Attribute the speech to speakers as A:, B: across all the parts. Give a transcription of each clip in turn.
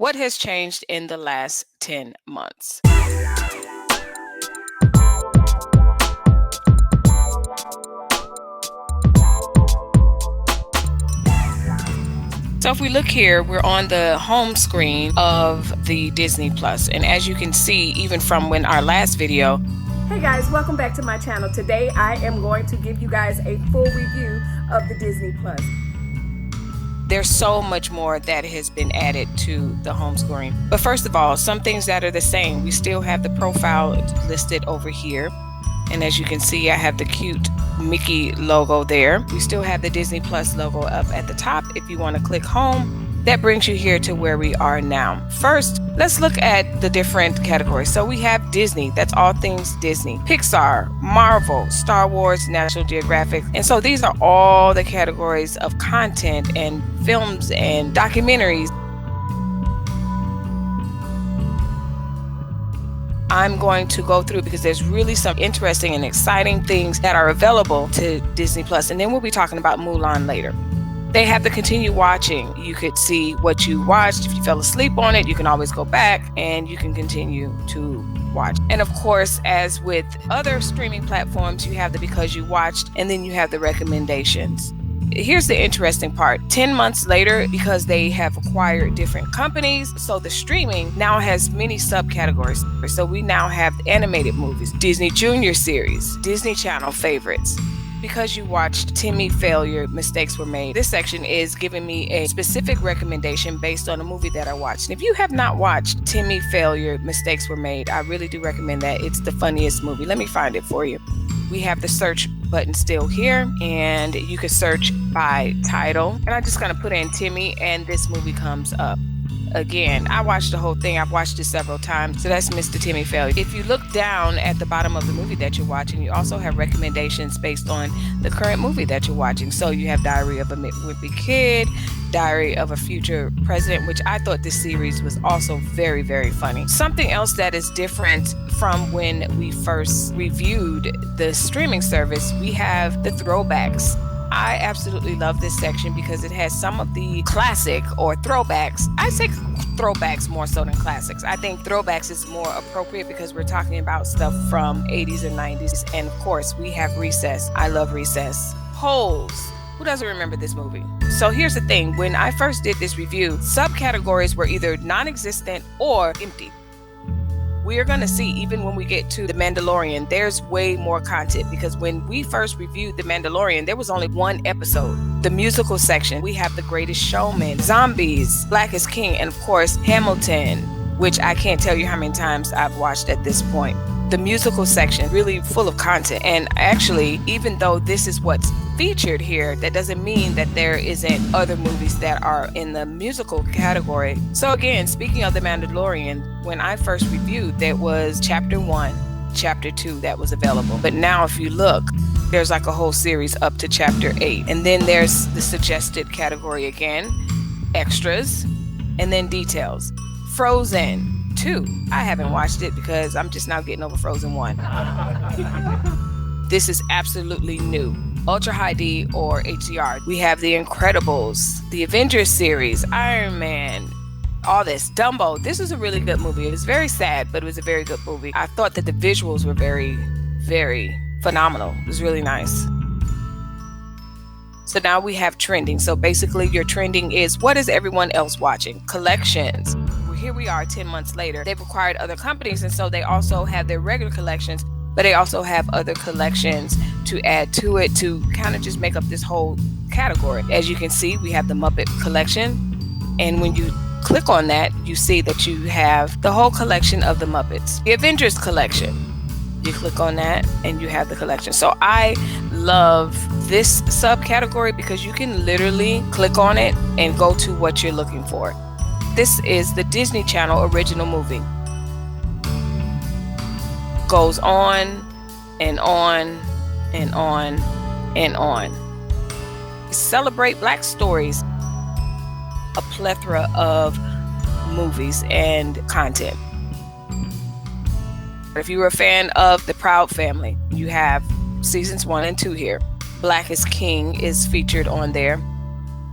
A: What has changed in the last 10 months? So if we look here, we're on the home screen of the Disney Plus. And as you can see, even from when our last video.
B: Hey guys, welcome back to my channel. Today I am going to give you guys a full review of the Disney Plus.
A: There's so much more that has been added to the home screen. But first of all, some things that are the same. We still have the profile listed over here. And as you can see, I have the cute Mickey logo there. We still have the Disney Plus logo up at the top. If you want to click home, that brings you here to where we are now. First, let's look at the different categories. So we have Disney, that's all things Disney. Pixar, Marvel, Star Wars, National Geographic. And so these are all the categories of content and films and documentaries. I'm going to go through because there's really some interesting and exciting things that are available to Disney Plus. And then we'll be talking about Mulan later. They have to continue watching. You could see what you watched. If you fell asleep on it, you can always go back and you can continue to watch. And of course, as with other streaming platforms, you have the because you watched and then you have the recommendations. Here's the interesting part. 10 months later, because they have acquired different companies, so the streaming now has many subcategories. So we now have animated movies, Disney Junior series, Disney Channel favorites. Because you watched Timmy Failure, Mistakes Were Made. This section is giving me a specific recommendation based on a movie that I watched. And if you have not watched Timmy Failure, Mistakes Were Made, I really do recommend that. It's the funniest movie. Let me find it for you. We have the search button still here, and you can search by title. And I'm just going to put in Timmy, and this movie comes up. Again, I watched the whole thing. I've watched it several times. So that's Mr. Timmy Failure. If you look down at the bottom of the movie that you're watching, you also have recommendations based on the current movie that you're watching. So you have Diary of a Wimpy Kid, Diary of a Future President, which I thought this series was also very, very funny. Something else that is different from when we first reviewed the streaming service, we have the throwbacks. I absolutely love this section because it has some of the classic or throwbacks. I say throwbacks more so than classics. I think throwbacks is more appropriate because we're talking about stuff from 80s and 90s. And of course, we have Recess. I love Recess. Holes. Who doesn't remember this movie? So here's the thing. When I first did this review, subcategories were either non-existent or empty. We're going to see, even when we get to The Mandalorian, there's way more content because when we first reviewed The Mandalorian, there was only one episode. The musical section, we have The Greatest Showman, Zombies, Black is King, and of course, Hamilton, which I can't tell you how many times I've watched at this point. The musical section, really full of content. And actually, even though this is what's featured here, that doesn't mean that there isn't other movies that are in the musical category. So again, speaking of The Mandalorian, when I first reviewed, there was Chapter 1, Chapter 2 that was available. But now if you look, there's like a whole series up to Chapter 8. And then there's the suggested category again, extras, and then details. Frozen 2. I haven't watched it because I'm just now getting over Frozen 1. This is absolutely new. Ultra High D or HDR. We have The Incredibles, the Avengers series, Iron Man, all this. Dumbo. This was a really good movie. It was very sad, but it was a very good movie. I thought that the visuals were very, very phenomenal. It was really nice. So now we have trending. So basically your trending is what is everyone else watching? Collections. Here we are 10 months later. They've acquired other companies, and so they also have their regular collections, but they also have other collections to add to it to kind of just make up this whole category. As you can see, we have the Muppet collection, and when you click on that, you see that you have the whole collection of the Muppets. The Avengers collection, you click on that and you have the collection. So I love this subcategory because you can literally click on it and go to what you're looking for. This is the Disney Channel original movie. Goes on and on and on and on. Celebrate Black stories. A plethora of movies and content. If you were a fan of The Proud Family, you have seasons 1 and 2 here. Black is King is featured on there.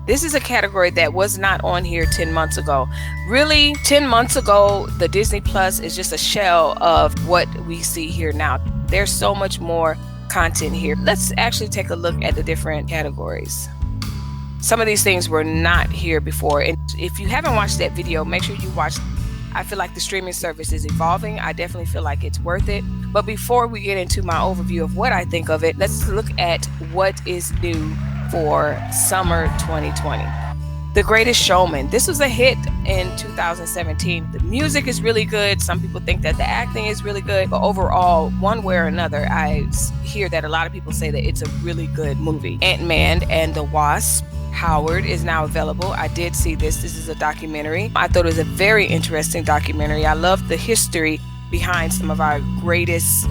A: This is a category that was not on here 10 months ago. Really, 10 months ago, the Disney Plus is just a shell of what we see here now. There's so much more content here. Let's actually take a look at the different categories. Some of these things were not here before. And if you haven't watched that video, make sure you watch. I feel like the streaming service is evolving. I definitely feel like it's worth it. But before we get into my overview of what I think of it, let's look at what is new for summer 2020. The Greatest Showman. This was a hit in 2017. The music is really good. Some people think that the acting is really good. But overall, one way or another, I hear that a lot of people say that it's a really good movie. Ant-Man and the Wasp. Howard is now available. I did see this. This is a documentary. I thought it was a very interesting documentary. I love the history behind some of our greatest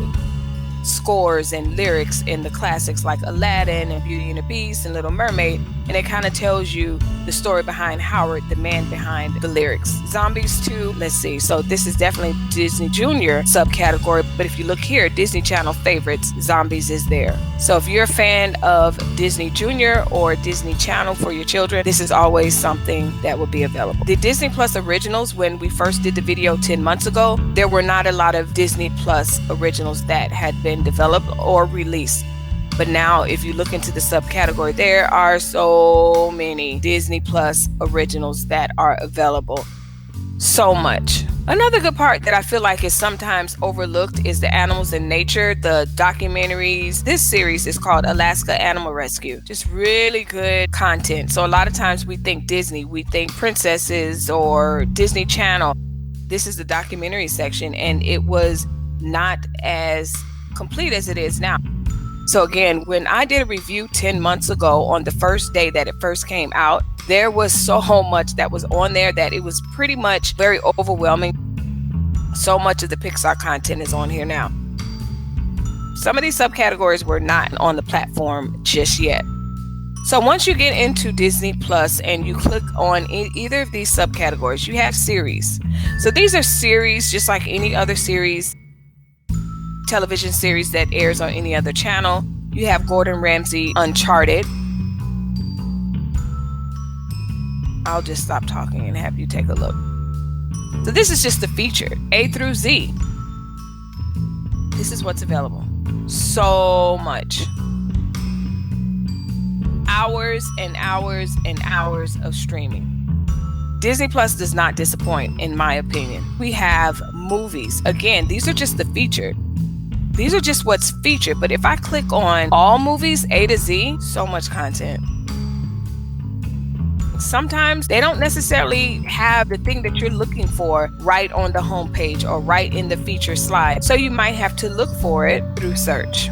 A: scores and lyrics in the classics like Aladdin and Beauty and the Beast and Little Mermaid. And it kind of tells you the story behind Howard, the man behind the lyrics. Zombies 2, let's see. So this is definitely Disney Junior subcategory. But if you look here, Disney Channel favorites, Zombies is there. So if you're a fan of Disney Junior or Disney Channel for your children, this is always something that will be available. The Disney Plus originals, when we first did the video 10 months ago, there were not a lot of Disney Plus originals that had been developed or released. But now, if you look into the subcategory, there are so many Disney Plus originals that are available. So much. Another good part that I feel like is sometimes overlooked is the animals in nature, the documentaries. This series is called Alaska Animal Rescue. Just really good content. So a lot of times we think Disney, we think princesses or Disney Channel. This is the documentary section, and it was not as complete as it is now. So again, when I did a review 10 months ago on the first day that it first came out, there was so much that was on there that it was pretty much very overwhelming. So much of the Pixar content is on here now. Some of these subcategories were not on the platform just yet. So once you get into Disney Plus and you click on either of these subcategories, you have series. So these are series just like any other series, television series that airs on any other channel. You have Gordon Ramsay Uncharted. I'll just stop talking and have you take a look. So this is just the feature, A through Z. This is what's available. So much. Hours and hours and hours of streaming. Disney Plus does not disappoint, in my opinion. We have movies. Again, these are just the featured. These are just what's featured. But if I click on all movies, A to Z, so much content. Sometimes they don't necessarily have the thing that you're looking for right on the homepage or right in the feature slide. So you might have to look for it through search.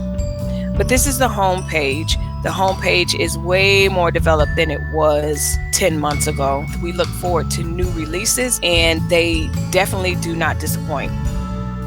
A: But this is the homepage. The homepage is way more developed than it was 10 months ago. We look forward to new releases, and they definitely do not disappoint.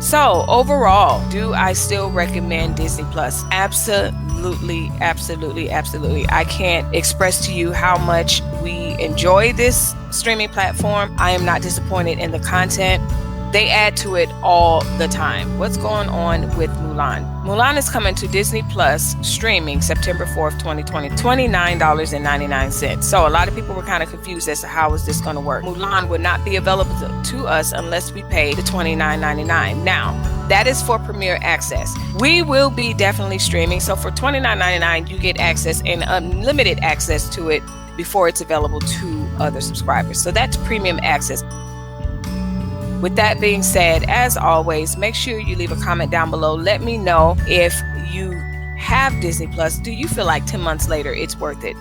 A: So overall, do I still recommend Disney Plus? Absolutely, absolutely, absolutely. I can't express to you how much we enjoy this streaming platform. I am not disappointed in the content. They add to it all the time. What's going on with Mulan? Mulan is coming to Disney Plus streaming September 4th, 2020, $29.99. So a lot of people were kind of confused as to how is this going to work. Mulan would not be available to us unless we pay the $29.99. Now, that is for Premier Access. We will be definitely streaming. So for $29.99, you get access and unlimited access to it before it's available to other subscribers. So that's Premium Access. With that being said, as always, make sure you leave a comment down below. Let me know if you have Disney Plus. Do you feel like 10 months later it's worth it?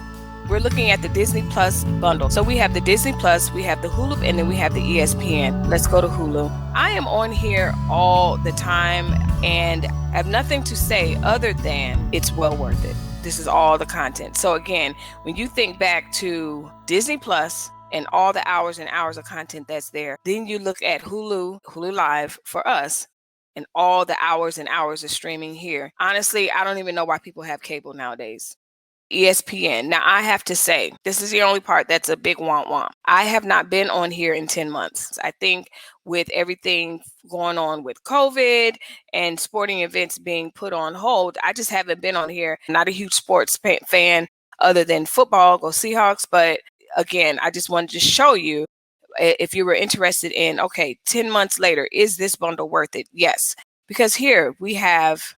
A: We're looking at the Disney Plus bundle. So we have the Disney Plus, we have the Hulu, and then we have the ESPN. Let's go to Hulu. I am on here all the time and have nothing to say other than it's well worth it. This is all the content. So again, when you think back to Disney Plus, and all the hours and hours of content that's there. Then you look at Hulu Live for us, and all the hours and hours of streaming here. Honestly, I don't even know why people have cable nowadays. ESPN. Now, I have to say, this is the only part that's a big womp. I have not been on here in 10 months. I think with everything going on with COVID and sporting events being put on hold, I just haven't been on here. Not a huge sports fan. other than football, go Seahawks. But again, I just wanted to show you if you were interested in, okay, 10 months later, is this bundle worth it? Yes, because here we have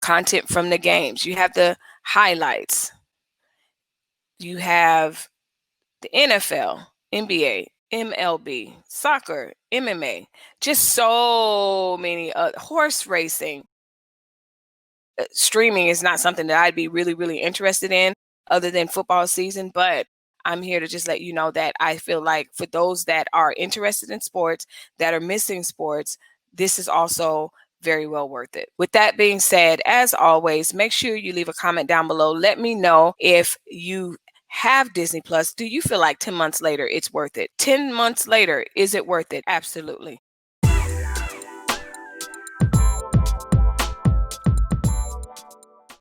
A: content from the games. You have the highlights. You have the NFL, NBA, MLB, soccer, MMA, just so many horse racing. Streaming is not something that I'd be really, really interested in other than football season, but I'm here to just let you know that I feel like for those that are interested in sports, that are missing sports, this is also very well worth it. With that being said, as always, make sure you leave a comment down below. Let me know if you have Disney Plus. Do you feel like 10 months later it's worth it? 10 months later, is it worth it? Absolutely.